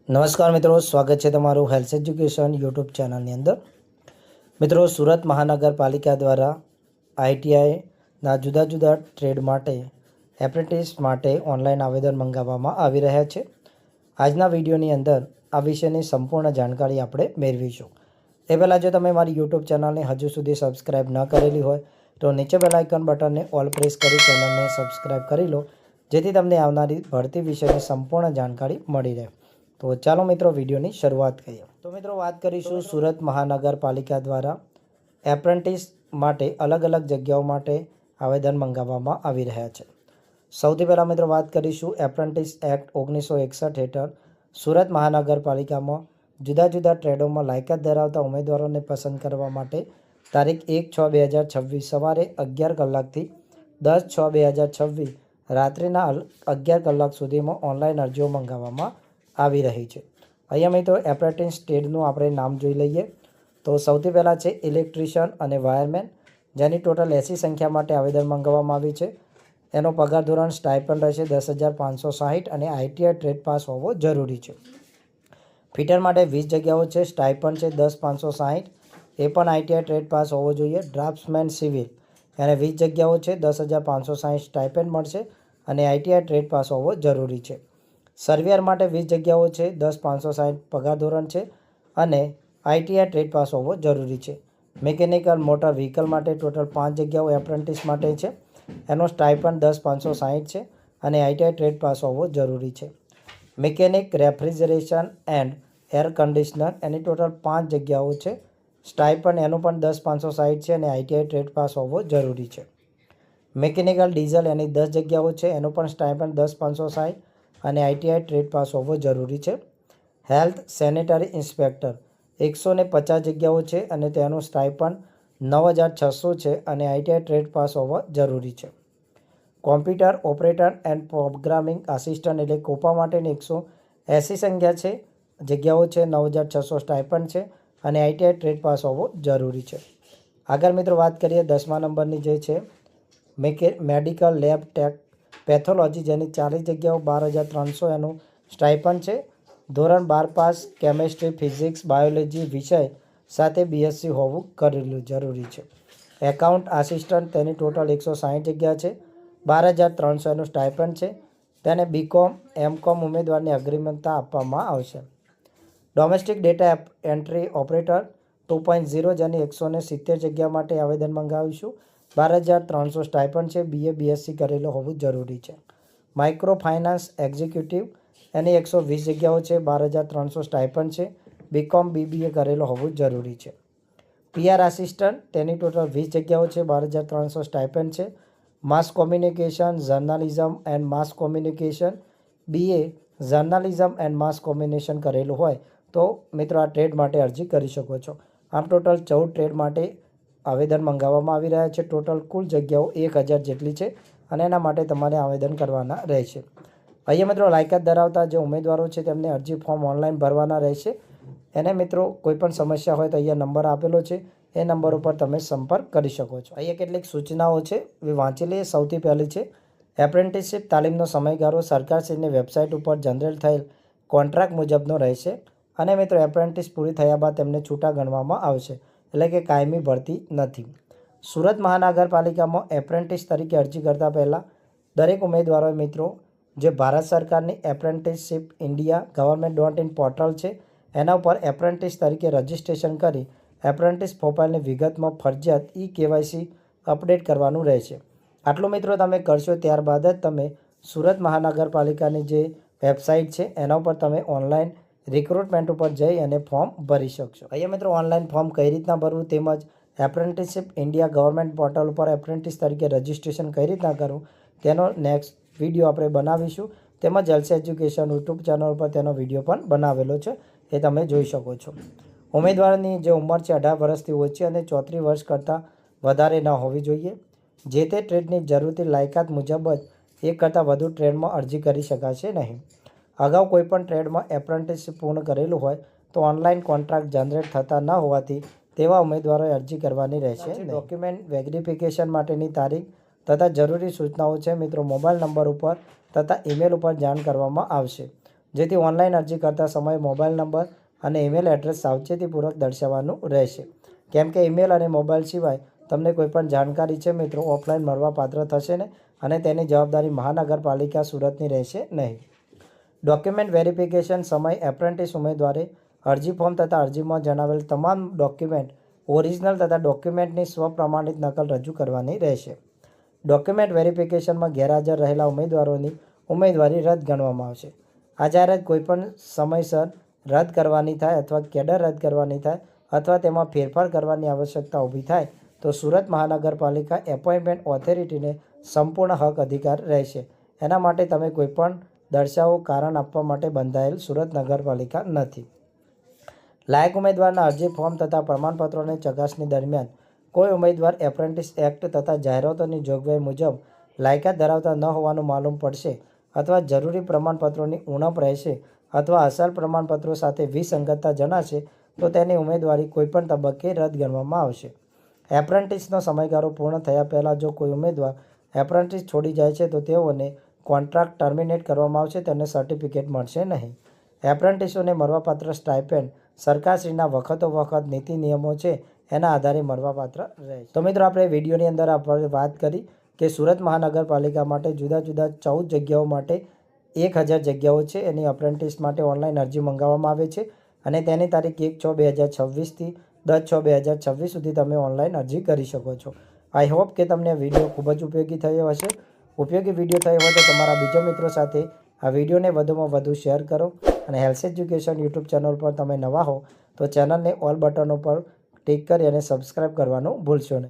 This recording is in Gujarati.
નમસ્કાર મિત્રો, સ્વાગત છે તમારું હેલ્થ એજ્યુકેશન યુટ્યુબ ચેનલની અંદર। મિત્રો, સુરત મહાનગરપાલિકા દ્વારા આઈટીઆઈના જુદા જુદા ટ્રેડ માટે એપ્રેન્ટિસ માટે ઓનલાઈન આવેદન મંગાવવામાં આવી રહ્યા છે। આજના વિડીયોની અંદર આ વિશેની સંપૂર્ણ જાણકારી આપણે મેળવીશું। એ પહેલાં જો તમે મારી યુટ્યુબ ચેનલને હજુ સુધી સબસ્ક્રાઈબ ન કરેલી હોય તો નીચે બેલ આઇકન બટનને ઓલ પ્રેસ કરી ચેનલને સબસ્ક્રાઈબ કરી લો, જેથી તમને આવનારી ભરતી વિશેની સંપૂર્ણ જાણકારી મળી રહે। તો ચાલો મિત્રો વિડીયોની શરૂઆત કરીએ। તો મિત્રો વાત કરીશું સુરત મહાનગરપાલિકા દ્વારા એપ્રેન્ટિસ માટે અલગ અલગ જગ્યાઓ માટે આવેદન મંગાવવામાં આવી રહ્યા છે। સૌથી પહેલાં મિત્રો વાત કરીશું એપ્રેન્ટિસ એક્ટ 1961 હેઠળ સુરત મહાનગરપાલિકામાં જુદા જુદા ટ્રેડોમાં લાયકાત ધરાવતા ઉમેદવારોને પસંદ કરવા માટે તારીખ 1/6/2026 સવારે 11 કલાકથી 10/6/2026 રાત્રિના 11 કલાક સુધીમાં ઓનલાઈન અરજીઓ મંગાવવામાં આવી રહી છે। અહીંયા મિત્રો એપ્રેન્ટિસ ટ્રેડનું આપણે નામ જોઈ લઈએ તો સૌથી પહેલાં છે ઇલેક્ટ્રિશિયન અને વાયરમેન, જેની ટોટલ 80 સંખ્યા માટે આવેદન મંગાવવામાં આવી છે। એનો પગાર ધોરણ સ્ટાઇપન્ડ રહેશે 10,560 અને આઈટીઆઈ ટ્રેડ પાસ હોવો જરૂરી છે। ફિટર માટે 20 જગ્યાઓ છે, સ્ટાઇપન્ડ છે 10,560, એ પણ આઈટીઆઈ ટ્રેડ પાસ હોવો જોઈએ। ડ્રાફ્ટ્સમેન સિવિલ એને 20 જગ્યાઓ છે, 10,560 સ્ટાઇપન્ડ મળશે અને આઈટીઆઈ ટ્રેડ પાસ હોવો જરૂરી છે। સર્વેયર માટે 20 જગ્યાઓ છે, 10,560 પગાર ધોરણ છે અને આઈટીઆઈ ટ્રેડ પાસ હોવો જરૂરી છે। મિકેનિકલ મોટર વ્હીકલ માટે ટોટલ 5 જગ્યાઓ એપ્રેન્ટિસ માટે છે, એનો સ્ટાઇપન્ડ 10,560 છે અને આઈટીઆઈ ટ્રેડ પાસ હોવો જરૂરી છે। Mechanic refrigeration and air conditioner any total 5 જગ્યાઓ છે, સ્ટાઇપન્ડ એનું પણ 10,560 છે અને આઈટીઆઈ ટ્રેડ પાસ હોવો જરૂરી છે। મિકેનિકલ ડીઝલ એની 10 જગ્યાઓ છે, એનું પણ સ્ટાઇપન્ડ 10,560 અને આઈટીઆઈ ટ્રેડ પાસ હોવો જરૂરી છે। હેલ્થ સેનેટરી ઇન્સ્પેક્ટર 150 જગ્યાઓ છે અને તેનું સ્ટાઇપન્ડ 9,600 છે અને આઈટીઆઈ ટ્રેડ પાસ હોવો જરૂરી છે। Computer operator and programming assistant એટલે કોપા માટેની 180 સંખ્યા છે, જગ્યાઓ છે, 9,600 સ્ટાઇપન્ડ છે અને આઈટીઆઈ ટ્રેડ પાસ હોવો જરૂરી છે। આગળ મિત્રો વાત કરીએ 10મા નંબરની જે છે મેડિકલ લેબ ટેક પેથોલોજી, જેની 40 જગ્યાઓ 12,300 એનું સ્ટાઇપન્ડ છે। ધોરણ 12 પાસ, કેમેસ્ટ્રી, ફિઝિક્સ, બાયોલોજી વિષય સાથે બીએસસી હોવું કરેલું જરૂરી છે। એકાઉન્ટ આસિસ્ટન્ટ તેની ટોટલ 160 જગ્યા છે, 12,300 એનું સ્ટાઇપન્ડ છે, તેને બીકોમ એમકોમ ઉમેદવારને અગ્રિમતા આપવામાં આવશે। ડોમેસ્ટિક ડેટા એન્ટ્રી ઓપરેટર 2.0 જેની 170 જગ્યા માટે આવેદન મંગાવીશું, 12,300 સ્ટાઇપન્ડ છે, બીએ બીએસસી કરેલો હોવું જરૂરી છે। માઇક્રો ફાઇનાન્સ એક્ઝિક્યુટિવ એની 120 જગ્યાઓ છે, 12,300 સ્ટાઇપન્ડ છે, બીકોમ બીબીએ કરેલો હોવું જરૂરી છે। પીઆર આસિસ્ટન્ટ તેની ટોટલ 20 જગ્યાઓ છે, 12,300 સ્ટાઇપન્ડ છે, માસ communication journalism and mass communication BA journalism and mass communication કરેલું હોય તો મિત્રો આ ટ્રેડ માટે અરજી કરી શકો છો। આમ ટોટલ 14 ટ્રેડ માટે આવેદન મંગાવવામાં આવી રહ્યા છે। ટોટલ કુલ જગ્યાઓ 1,000 જેટલી છે અને એના માટે તમારે આવેદન કરવાના રહેશે। અહીંયા મિત્રો લાયકાત ધરાવતા જે ઉમેદવારો છે તેમને અરજી ફોર્મ ઓનલાઈન ભરવાના રહેશે। એને મિત્રો કોઈપણ સમસ્યા હોય તો અહીંયા નંબર આપેલો છે, એ નંબર ઉપર તમે સંપર્ક કરી શકો છો। અહીંયા કેટલીક સૂચનાઓ છે, એ વાંચી લઈએ। સૌથી પહેલી છે એપ્રેન્ટિસશીપ તાલીમનો સમયગાળો સરકારશ્રીની વેબસાઇટ ઉપર જનરેટ થયેલ કોન્ટ્રાક્ટ મુજબનો રહેશે અને મિત્રો એપ્રેન્ટિસ પૂરી થયા બાદ તેમને છૂટા ગણવામાં આવશે, એટલે કે કાયમી ભરતી નથી। સુરત મહાનગરપાલિકામાં એપ્રેન્ટિસ તરીકે અરજી કરતા પહેલાં દરેક ઉમેદવારોએ મિત્રો જે ભારત સરકારની એપ્રેન્ટિસશીપ ઇન્ડિયા ગવર્મેન્ટ.in પોર્ટલ છે એના ઉપર એપ્રેન્ટિસ તરીકે રજિસ્ટ્રેશન કરી એપ્રેન્ટિસ પ્રોફાઇલની વિગતમાં ફરજિયાત કેવાયસી અપડેટ કરવાનું રહેશે। આટલું મિત્રો તમે કરશો ત્યારબાદ જ તમે સુરત મહાનગરપાલિકાની જે વેબસાઇટ છે એના ઉપર તમે ઓનલાઈન રિક્રુટમેન્ટ ઉપર જઈ અને ફોર્મ ભરી શકશો। અહીંયા મિત્રો ઓનલાઈન ફોર્મ કઈ રીતના ભરવું તેમજ એપ્રેન્ટિસશીપ ઇન્ડિયા ગવર્મેન્ટ પોર્ટલ ઉપર એપ્રેન્ટિસ તરીકે રજિસ્ટ્રેશન કઈ રીતના કરવું તેનો નેક્સ્ટ વિડીયો આપણે બનાવીશું, તેમજ હેલ્થ એજ્યુકેશન યુટ્યુબ ચેનલ ઉપર તેનો વિડીયો પણ બનાવેલો છે, એ તમે જોઈ શકો છો। ઉમેદવારની જે ઉંમર છે 18 વર્ષથી ઓછી અને 34 વર્ષ કરતાં વધારે ન હોવી જોઈએ। જે તે ટ્રેડની જરૂરી લાયકાત મુજબ જ એક કરતાં વધુ ટ્રેડમાં અરજી કરી શકાશે નહીં। અગાઉ કોઈપણ ટ્રેડમાં એપ્રેન્ટિસશીપ પૂર્ણ કરેલું હોય તો ઓનલાઈન કોન્ટ્રાક્ટ જનરેટ થતા ન હોવાથી તેવા ઉમેદવારોએ અરજી કરવાની રહેશે। ડોક્યુમેન્ટ વેરિફિકેશન માટેની તારીખ તથા જરૂરી સૂચનાઓ છે મિત્રો મોબાઈલ નંબર ઉપર તથા ઈમેલ ઉપર જાણ કરવામાં આવશે। જેથી ઓનલાઈન અરજી કરતા સમયે મોબાઈલ નંબર અને ઈમેલ એડ્રેસ સાવચેતીપૂર્વક દર્શાવવાનું રહેશે, કેમ કે ઈમેલ અને મોબાઈલ સિવાય તમને કોઈપણ જાણકારી છે મિત્રો ઓફલાઈન મળવાપાત્ર થશે ને અને તેની જવાબદારી મહાનગરપાલિકા સુરતની રહેશે નહીં. ડોક્યુમેન્ટ વેરિફિકેશન સમય એપ્રેન્ટિસ ઉમેદવારે અરજી ફોર્મ તથા અરજીમાં જણાવેલ તમામ ડોક્યુમેન્ટ ઓરિજિનલ તથા ડોક્યુમેન્ટની સ્વપ્રમાણિત નકલ રજૂ કરવાની રહેશે. ડોક્યુમેન્ટ વેરિફિકેશનમાં ગેરહાજર રહેલા ઉમેદવારોની ઉમેદવારી રદ ગણવામાં આવશે. આ જાહેરાત કોઈપણ સમયસર રદ કરવાની થાય અથવા કેડર રદ કરવાની થાય અથવા તેમાં ફેરફાર કરવાની આવશ્યકતા ઊભી થાય તો સુરત મહાનગરપાલિકા એપોઇન્ટમેન્ટ ઓથોરિટીને સંપૂર્ણ હક અધિકાર રહેશે. એના માટે તમે કોઈપણ દર્શાવો કારણ આપવા માટે બંધાયેલ સુરત નગરપાલિકા નથી. લાયક ઉમેદવારના અરજી ફોર્મ તથા પ્રમાણપત્રોની ચકાસણી દરમિયાન કોઈ ઉમેદવાર એપ્રેન્ટિસ એક્ટ તથા જાહેરાતોની જોગવાઈ મુજબ લાયકાત ધરાવતા ન હોવાનું માલુમ પડશે અથવા જરૂરી પ્રમાણપત્રોની ઉણપ રહેશે અથવા અસલ પ્રમાણપત્રો સાથે વિસંગતતા જણાશે તો તેની ઉમેદવારી કોઈપણ તબક્કે રદ ગણવામાં આવશે. એપ્રેન્ટિસનો સમયગાળો પૂર્ણ થયા પહેલાં જો કોઈ ઉમેદવાર એપ્રેન્ટિસ છોડી જાય છે તો તેઓને કોન્ટ્રાક્ટ ટર્મિનેટ કરવામાં આવશે, તેને સર્ટિફિકેટ મળશે નહીં. એપ્રેન્ટિસોને મળવાપાત્ર સ્ટાઇપેન્ડ સરકારશ્રીના વખત નીતિ નિયમો છે એના આધારે મળવાપાત્ર રહેશે. તો મિત્રો આપણે વિડીયોની અંદર આપણે વાત કરી કે સુરત મહાનગરપાલિકા માટે જુદા જુદા 14 જગ્યાઓ માટે 1000 જગ્યાઓ છે. એની એપ્રેન્ટિસ માટે ઓનલાઈન અરજી મંગાવવામાં આવે છે અને તેની તારીખ 1/6/2026થી 10/6/2026 સુધી તમે ઓનલાઈન અરજી કરી શકો છો. આઈ હોપ કે તમને આ વિડીયો ખૂબ જ ઉપયોગી થયો હશે. ઉપયોગી વિડીયો થયો હોય તો તમારા બીજા મિત્રો સાથે આ વિડીયોને વધુમાં વધુ શેર કરો અને હેલ્થ એજ્યુકેશન યુટ્યુબ ચેનલ પર તમે નવા હો તો ચેનલને ઓલ બટન ઉપર ટિક કરી અને સબસ્ક્રાઈબ કરવાનું ભૂલશો નહીં.